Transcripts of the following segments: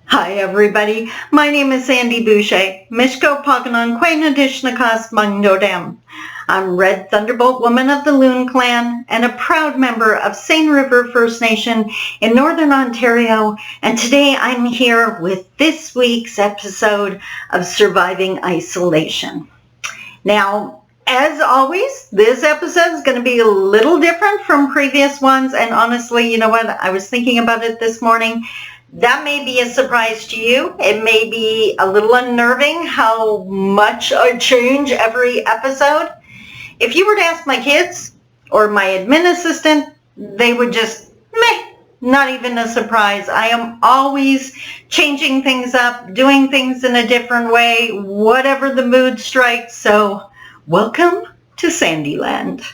Hi everybody, my name is Sandi Boucher, Mishko Paganon Quainadishnakas Mangdodem. I'm Red Thunderbolt Woman of the Loon Clan and a proud member of Seine River First Nation in Northern Ontario, and today I'm here with this week's episode of Surviving Isolation. Now, as always, this episode is going to be a little different from previous ones, and honestly, you know what, I was thinking about it this morning. That may be a surprise to you. It may be a little unnerving how much I change every episode. If you were to ask my kids or my admin assistant, they would just, meh, not even a surprise. I am always changing things up, doing things in a different way, whatever the mood strikes. So welcome to Sandyland.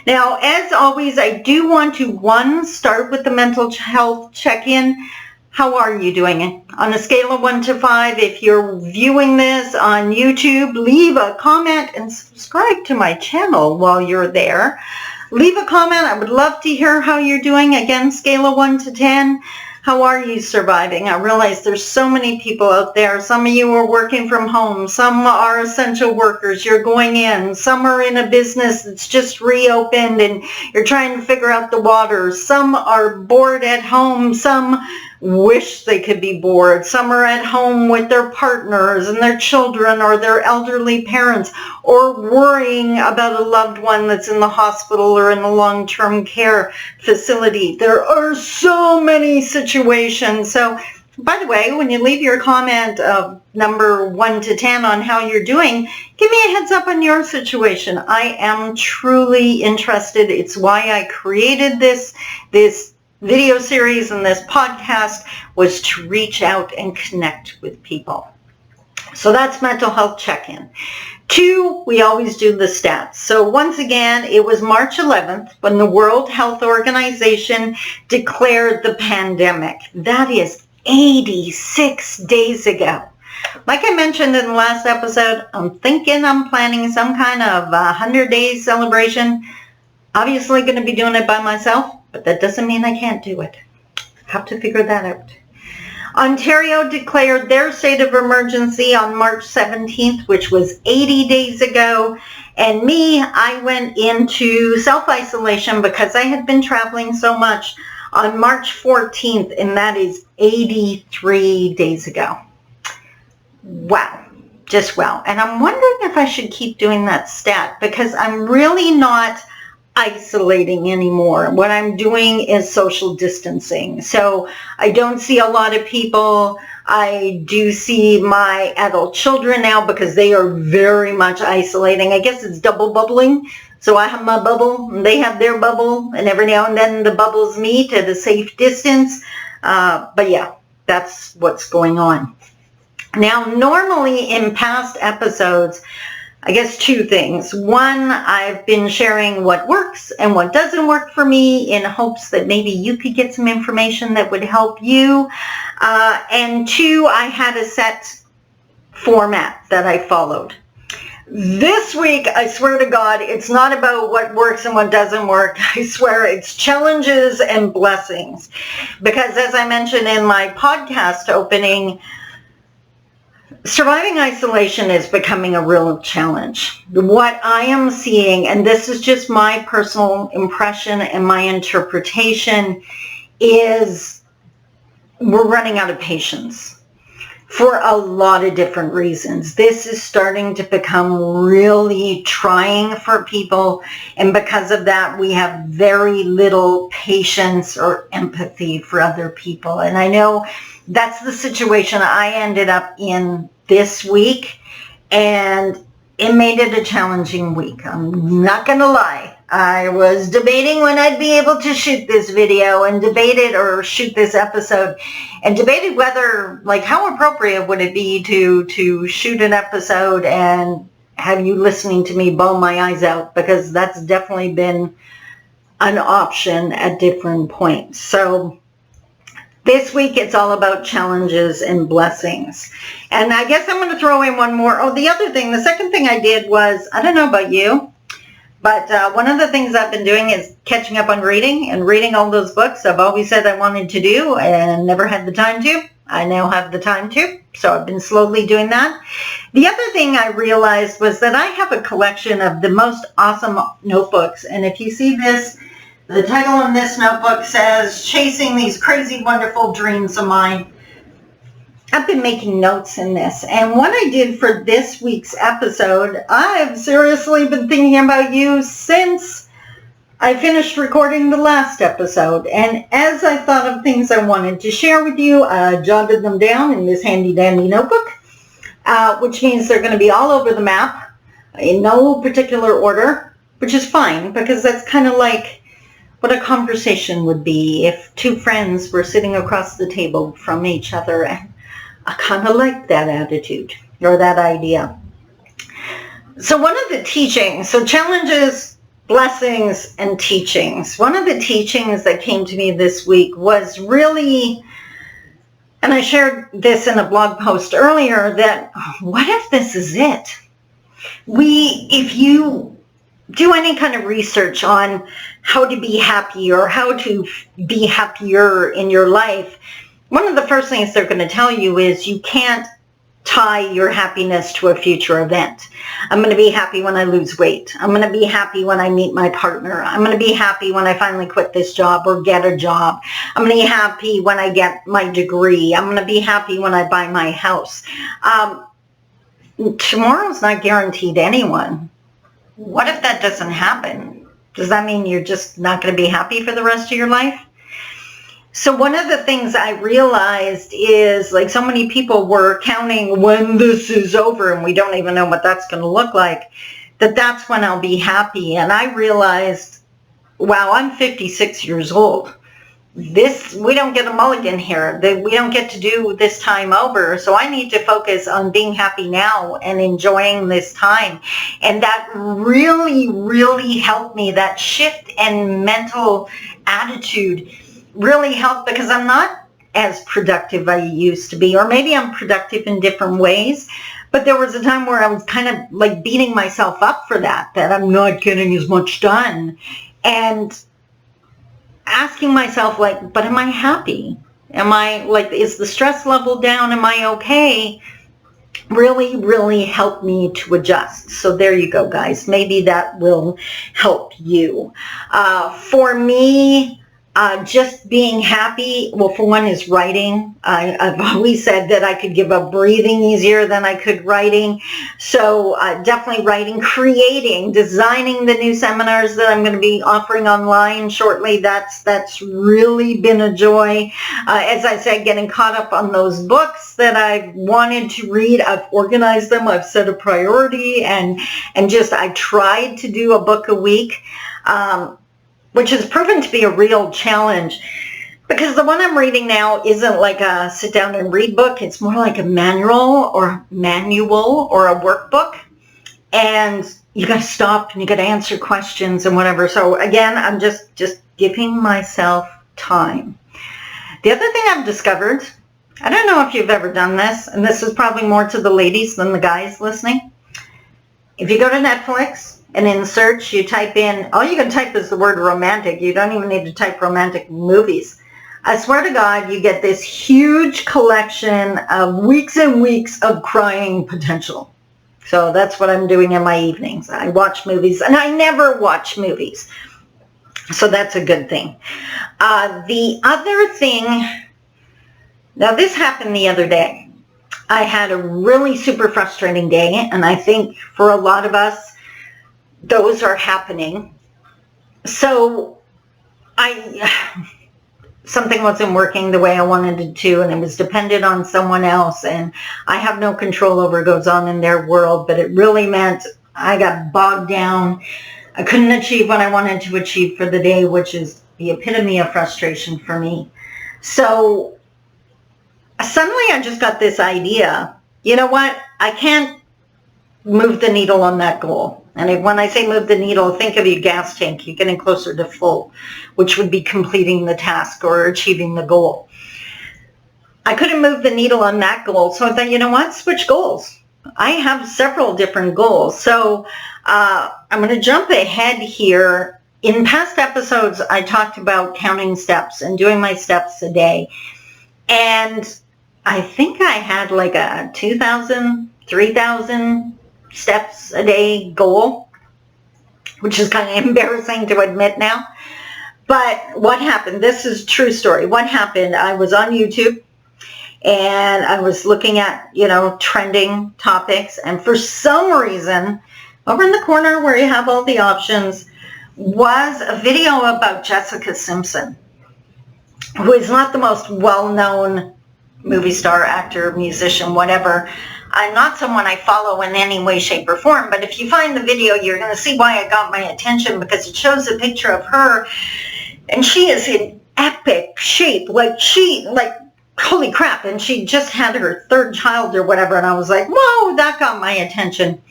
Now, as always, I do want to, start with the mental health check-in. How are you doing? On a scale of 1 to 5, if you're viewing this on YouTube, leave a comment and subscribe to my channel while you're there. Leave a comment. I would love to hear how you're doing. Again, scale of 1 to 10. How are you surviving? I realize there's so many people out there. Some of you are working from home. Some are essential workers. You're going in. Some are in a business that's just reopened and you're trying to figure out the waters. Some are bored at home. Some wish they could be bored. Some are at home with their partners and their children or their elderly parents, or worrying about a loved one that's in the hospital or in a long-term care facility. There are so many situations. So, by the way, when you leave your comment of number 1 to 10 on how you're doing, give me a heads up on your situation. I am truly interested. It's why I created this video series and this podcast, was to reach out and connect with people. So that's mental health check-in. 2, we always do the stats. So once again, it was March 11th when the World Health Organization declared the pandemic. That is 86 days ago. Like I mentioned in the last episode, I'm planning some kind of 100-day celebration. Obviously going to be doing it by myself, but that doesn't mean I can't do it. Have to figure that out. Ontario declared their state of emergency on March 17th, which was 80 days ago. And me, I went into self-isolation because I had been traveling so much on March 14th, and that is 83 days ago. Wow. Just wow. And I'm wondering if I should keep doing that stat because I'm really not isolating anymore. What I'm doing is social distancing. So I don't see a lot of people. I do see my adult children now because they are very much isolating. I guess it's double bubbling. So I have my bubble and they have their bubble, and every now and then the bubbles meet at a safe distance. But yeah, that's what's going on. Now, normally in past episodes, I guess 2 things. 1, I've been sharing what works and what doesn't work for me in hopes that maybe you could get some information that would help you. And 2, I had a set format that I followed. This week, I swear to God, it's not about what works and what doesn't work. I swear it's challenges and blessings. Because as I mentioned in my podcast opening, surviving isolation is becoming a real challenge. What I am seeing, and this is just my personal impression and my interpretation, is we're running out of patience for a lot of different reasons. This is starting to become really trying for people, and because of that, we have very little patience or empathy for other people. And I know that's the situation I ended up in this week, and it made it a challenging week. I'm not going to lie. I was debating when I'd be able to shoot this video and shoot this episode, and debated whether, how appropriate would it be to shoot an episode and have you listening to me bawl my eyes out, because that's definitely been an option at different points. So this week, it's all about challenges and blessings. And I guess I'm going to throw in one more. Oh, the second thing I did was, I don't know about you, but one of the things I've been doing is catching up on reading and reading all those books I've always said I wanted to do and never had the time to. I now have the time to, so I've been slowly doing that. The other thing I realized was that I have a collection of the most awesome notebooks, and if you see this, the title on this notebook says, Chasing These Crazy Wonderful Dreams of Mine. I've been making notes in this, and what I did for this week's episode, I've seriously been thinking about you since I finished recording the last episode, and as I thought of things I wanted to share with you, I jotted them down in this handy dandy notebook, which means they're going to be all over the map in no particular order, which is fine because that's kind of like what a conversation would be if two friends were sitting across the table from each other, and I kind of like that attitude or that idea. So one of the teachings, so challenges, blessings, and teachings. One of the teachings that came to me this week was really, and I shared this in a blog post earlier, that what if this is it? If you do any kind of research on how to be happy or how to be happier in your life, one of the first things they're going to tell you is you can't tie your happiness to a future event. I'm going to be happy when I lose weight. I'm going to be happy when I meet my partner. I'm going to be happy when I finally quit this job or get a job. I'm going to be happy when I get my degree. I'm going to be happy when I buy my house. Tomorrow's not guaranteed to anyone. What if that doesn't happen? Does that mean you're just not going to be happy for the rest of your life? So one of the things I realized is, like, so many people were counting when this is over, and we don't even know what that's going to look like, that's when I'll be happy. And I realized, wow, I'm 56 years old. We don't get a mulligan here. We don't get to do this time over. So I need to focus on being happy now and enjoying this time. And that really, really helped me. That shift in mental attitude really helped, because I'm not as productive I used to be, or maybe I'm productive in different ways, but there was a time where I was kind of like beating myself up for that I'm not getting as much done, and asking myself, like, but am I happy? Am I, like, is the stress level down? Am I okay? Really, really helped me to adjust. So there you go, guys. Maybe that will help you. For me, just being happy, well, for one, is writing. I've always said that I could give up breathing easier than I could writing. So definitely writing, creating, designing the new seminars that I'm going to be offering online shortly. That's really been a joy. As I said, getting caught up on those books that I've wanted to read. I've organized them. I've set a priority, and just I tried to do a book a week. Which has proven to be a real challenge, because the one I'm reading now isn't like a sit down and read book. It's more like a manual or a workbook, and you got to stop and you got to answer questions and whatever. So again, I'm just giving myself time. The other thing I've discovered, I don't know if you've ever done this, and this is probably more to the ladies than the guys listening. If you go to Netflix, and in search, you type in, all you can type is the word romantic. You don't even need to type romantic movies. I swear to God, you get this huge collection of weeks and weeks of crying potential. So that's what I'm doing in my evenings. I watch movies, and I never watch movies. So that's a good thing. The other thing, now this happened the other day. I had a really super frustrating day, and I think for a lot of us, those are happening. So something wasn't working the way I wanted it to, and it was dependent on someone else, and I have no control over what goes on in their world, but it really meant I got bogged down. I couldn't achieve what I wanted to achieve for the day, which is the epitome of frustration for me. So suddenly I just got this idea, you know what, I can't move the needle on that goal. And when I say move the needle, think of your gas tank. You're getting closer to full, which would be completing the task or achieving the goal. I couldn't move the needle on that goal, so I thought, you know what, switch goals. I have several different goals. So I'm going to jump ahead here. In past episodes, I talked about counting steps and doing my steps a day. And I think I had like a 2,000, 3,000 steps a day goal, which is kind of embarrassing to admit now. But what happened, this is a true story. What happened, I was on YouTube and I was looking at, trending topics. And for some reason, over in the corner where you have all the options, was a video about Jessica Simpson, who is not the most well-known movie star, actor, musician, whatever. I'm not someone I follow in any way, shape, or form, but if you find the video, you're going to see why it got my attention, because it shows a picture of her, and she is in epic shape, like holy crap, and she just had her third child or whatever, and I was like, whoa, that got my attention.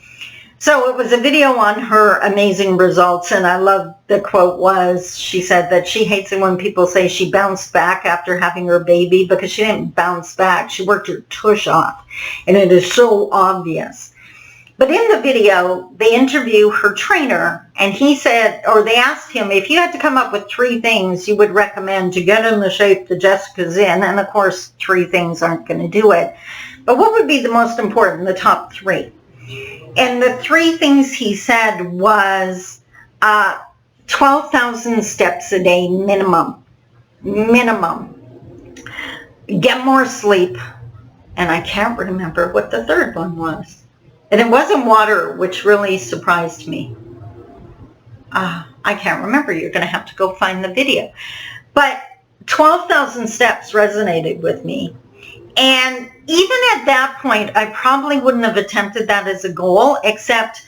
So it was a video on her amazing results, and I love the quote was, she said that she hates it when people say she bounced back after having her baby, because she didn't bounce back. She worked her tush off, and it is so obvious. But in the video, they interview her trainer, and he said, or they asked him, if you had to come up with 3 things you would recommend to get in the shape that Jessica's in, and of course 3 things aren't going to do it, but what would be the most important, the top 3? And the 3 things he said was 12,000 steps a day minimum. Get more sleep. And I can't remember what the third one was. And it wasn't water, which really surprised me. I can't remember. You're going to have to go find the video. But 12,000 steps resonated with me. And even at that point, I probably wouldn't have attempted that as a goal, except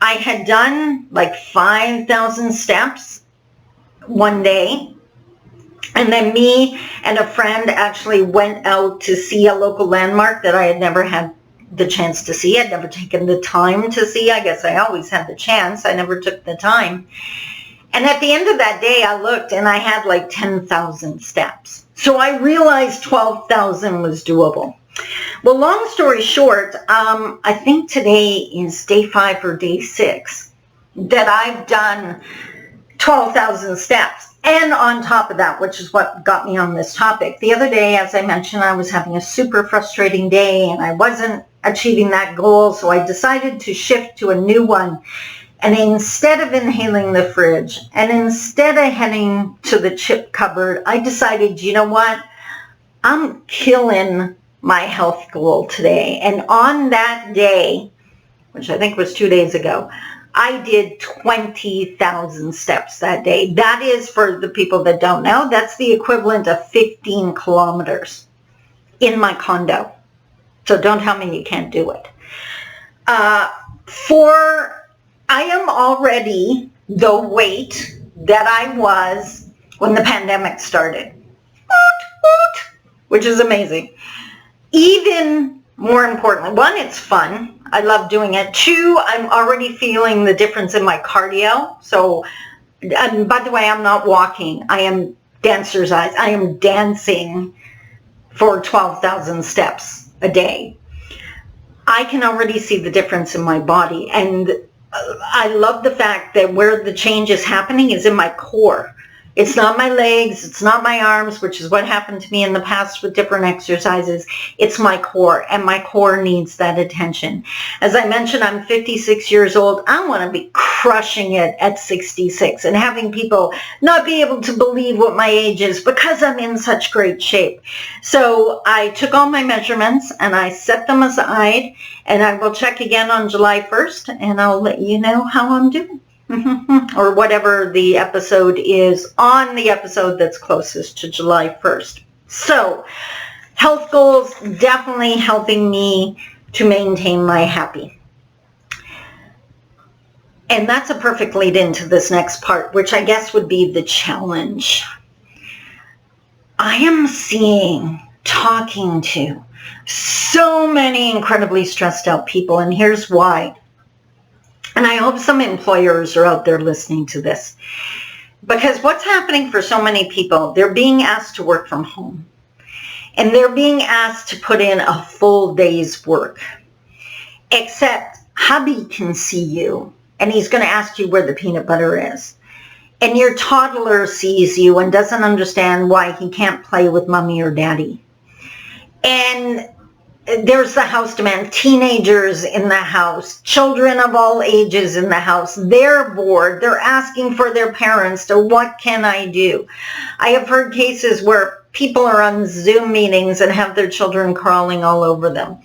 I had done like 5,000 steps one day. And then me and a friend actually went out to see a local landmark that I had never had the chance to see. I'd never taken the time to see. I guess I always had the chance. I never took the time. And at the end of that day, I looked and I had like 10,000 steps. So I realized 12,000 was doable. Well, long story short, I think today is day 5 or day 6 that I've done 12,000 steps. And on top of that, which is what got me on this topic, the other day, as I mentioned, I was having a super frustrating day and I wasn't achieving that goal. So I decided to shift to a new one. And instead of inhaling the fridge and instead of heading to the chip cupboard, I decided, you know what? I'm killing my health goal today. And on that day, which I think was 2 days ago, I did 20,000 steps that day. That is, for the people that don't know, that's the equivalent of 15 kilometers in my condo. So don't tell me you can't do it. I am already the weight that I was when the pandemic started, which is amazing. Even more importantly, 1, it's fun. I love doing it. 2, I'm already feeling the difference in my cardio. So, and by the way, I'm not walking. I am dancer's eyes. I am dancing for 12,000 steps a day. I can already see the difference in my body. And I love the fact that where the change is happening is in my core. It's not my legs, it's not my arms, which is what happened to me in the past with different exercises. It's my core, and my core needs that attention. As I mentioned, I'm 56 years old. I want to be crushing it at 66 and having people not be able to believe what my age is because I'm in such great shape. So I took all my measurements and I set them aside, and I will check again on July 1st, and I'll let you know how I'm doing. Or whatever the episode is on the episode that's closest to July 1st. So, health goals definitely helping me to maintain my happy. And that's a perfect lead into this next part, which I guess would be the challenge. I am talking to so many incredibly stressed out people, and here's why. And I hope some employers are out there listening to this. Because what's happening for so many people, they're being asked to work from home. And they're being asked to put in a full day's work. Except hubby can see you, and he's going to ask you where the peanut butter is. And your toddler sees you and doesn't understand why he can't play with mommy or daddy. And there's the house demand, teenagers in the house, children of all ages in the house. They're bored. They're asking for their parents to, what can I do? I have heard cases where people are on Zoom meetings and have their children crawling all over them.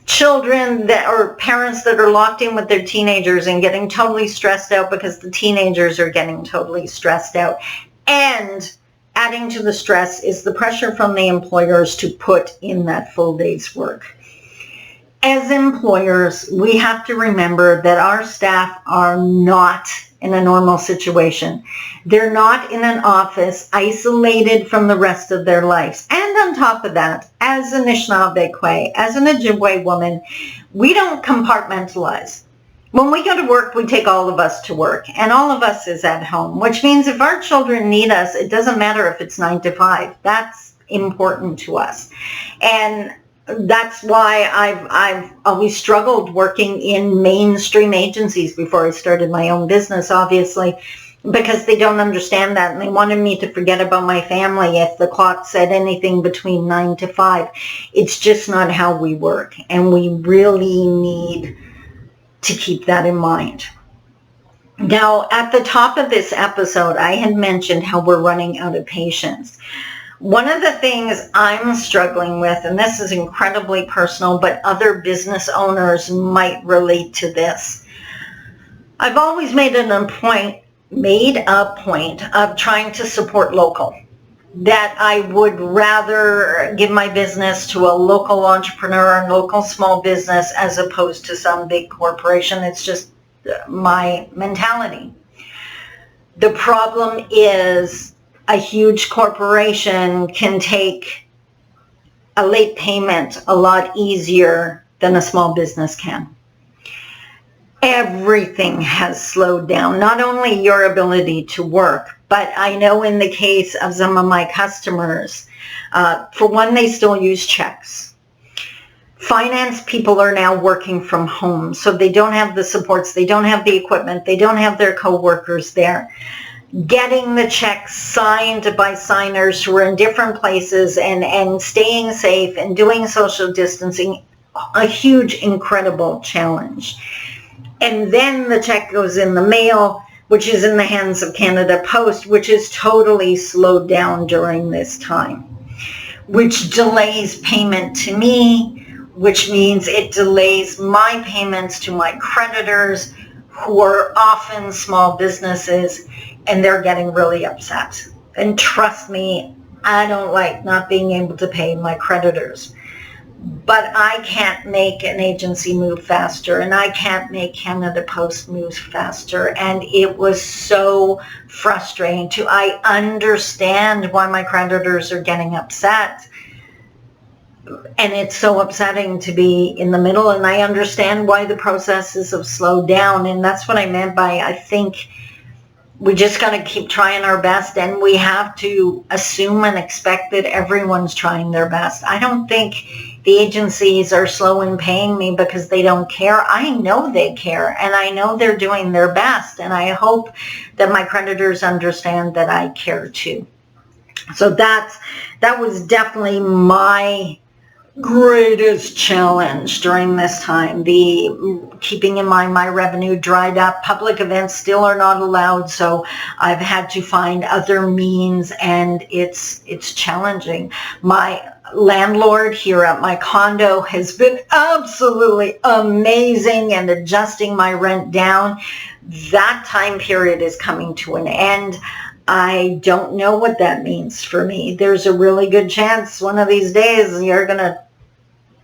Children that, or parents that are locked in with their teenagers and getting totally stressed out because the teenagers are getting totally stressed out. And adding to the stress is the pressure from the employers to put in that full day's work. As employers, we have to remember that our staff are not in a normal situation. They're not in an office isolated from the rest of their lives. And on top of that, as an Anishinaabe, as an Ojibwe woman, we don't compartmentalize. When we go to work, we take all of us to work, and all of us is at home, which means if our children need us, it doesn't matter if it's 9 to 5. That's important to us. And that's why I've always struggled working in mainstream agencies before I started my own business, obviously, because they don't understand that, and they wanted me to forget about my family if the clock said anything between 9 to 5. It's just not how we work, and we really need to keep that in mind. Now, at the top of this episode, I had mentioned how we're running out of patience. One of the things I'm struggling with, and this is incredibly personal, but other business owners might relate to this. I've always made a point of trying to support local. That I would rather give my business to a local entrepreneur and local small business as opposed to some big corporation. It's just my mentality. The problem is a huge corporation can take a late payment a lot easier than a small business can. Everything has slowed down, not only your ability to work, but I know in the case of some of my customers, for one, they still use checks. Finance people are now working from home, so they don't have the supports, they don't have the equipment, they don't have their co-workers there. Getting the checks signed by signers who are in different places and staying safe and doing social distancing, a huge, incredible challenge. And then the check goes in the mail, which is in the hands of Canada Post, which is totally slowed down during this time, which delays payment to me, which means it delays my payments to my creditors, who are often small businesses, and they're getting really upset. And trust me, I don't like not being able to pay my creditors. But I can't make an agency move faster, and I can't make Canada Post move faster. And it was so frustrating I understand why my creditors are getting upset. And it's so upsetting to be in the middle, and I understand why the processes have slowed down. And that's what I meant by, I think we just got to keep trying our best, and we have to assume and expect that everyone's trying their best. I don't think the agencies are slow in paying me because they don't care. I know they care, and I know they're doing their best, and I hope that my creditors understand that I care too. So that was definitely my greatest challenge during this time. Keeping in mind my revenue dried up. Public events still are not allowed, so I've had to find other means, and it's challenging. My landlord here at my condo has been absolutely amazing and adjusting my rent down. That time period is coming to an end. I don't know what that means for me. There's a really good chance one of these days you're going to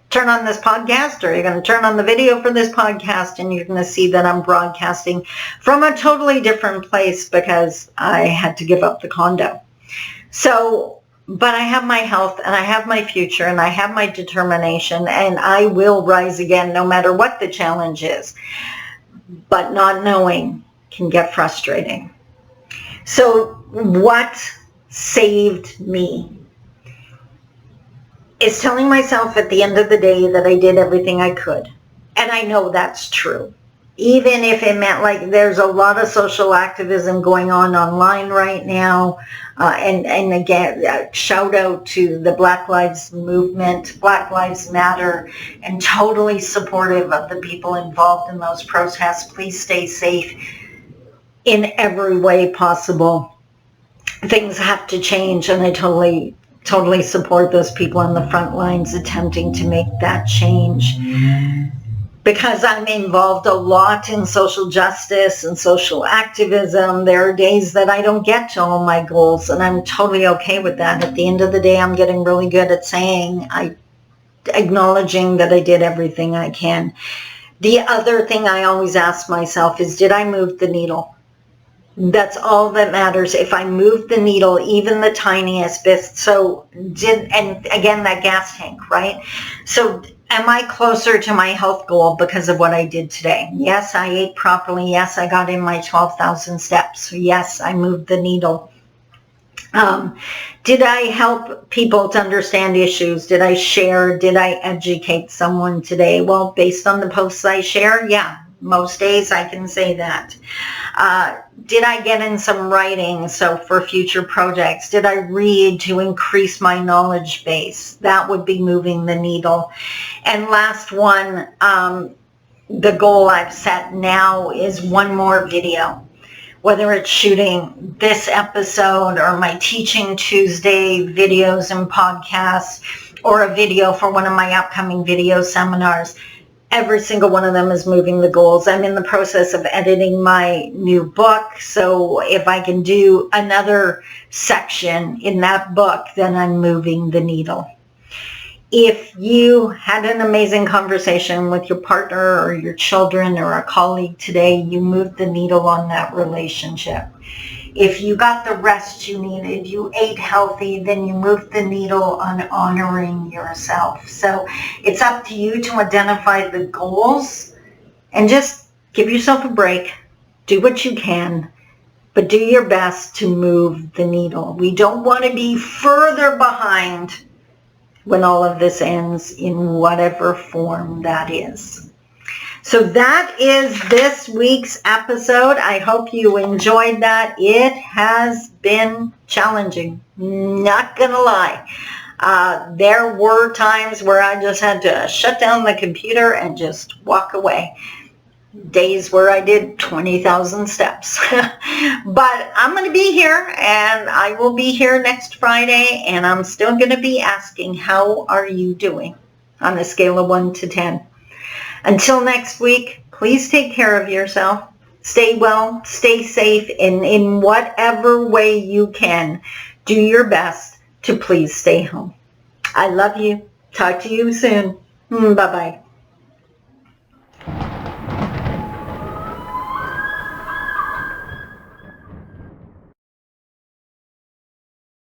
turn on this podcast, or you're going to turn on the video for this podcast, and you're going to see that I'm broadcasting from a totally different place because I had to give up the condo. So, but I have my health, and I have my future, and I have my determination, and I will rise again no matter what the challenge is. But not knowing can get frustrating. So what saved me is telling myself at the end of the day that I did everything I could. And I know that's true. even if it meant, like, there's a lot of social activism going on online right now. And again, shout out to the Black Lives Movement, Black Lives Matter, and totally supportive of the people involved in those protests. Please stay safe in every way possible. Things have to change, and I totally support those people on the front lines attempting to make that change. Because I'm involved a lot in social justice and social activism, there are days that I don't get to all my goals, and I'm totally okay with that. At the end of the day, I'm getting really good at acknowledging that I did everything I can. The other thing I always ask myself is, did I move the needle? That's all that matters. If I moved the needle, even the tiniest bit, and again, that gas tank, right? So am I closer to my health goal because of what I did today? Yes, I ate properly. Yes, I got in my 12,000 steps. Yes, I moved the needle. Did I help people to understand issues? Did I share? Did I educate someone today? Well, based on the posts I share, yeah, most days I can say that. Did I get in some writing, so for future projects? Did I read to increase my knowledge base? That would be moving the needle. And last one, the goal I've set now is one more video. Whether it's shooting this episode or my Teaching Tuesday videos and podcasts, or a video for one of my upcoming video seminars, every single one of them is moving the goals. I'm in the process of editing my new book, so if I can do another section in that book, then I'm moving the needle. If you had an amazing conversation with your partner or your children or a colleague today, you moved the needle on that relationship. If you got the rest you needed, you ate healthy, then you moved the needle on honoring yourself. So it's up to you to identify the goals and just give yourself a break. Do what you can, but do your best to move the needle. We don't want to be further behind when all of this ends, in whatever form that is. So that is this week's episode. I hope you enjoyed that. It has been challenging, not gonna lie. There were times where I just had to shut down the computer and just walk away. Days where I did 20,000 steps. But I'm going to be here, and I will be here next Friday, and I'm still going to be asking, how are you doing on a scale of 1 to 10? Until next week, please take care of yourself. Stay well, stay safe, and in whatever way you can, do your best to please stay home. I love you. Talk to you soon. Bye-bye.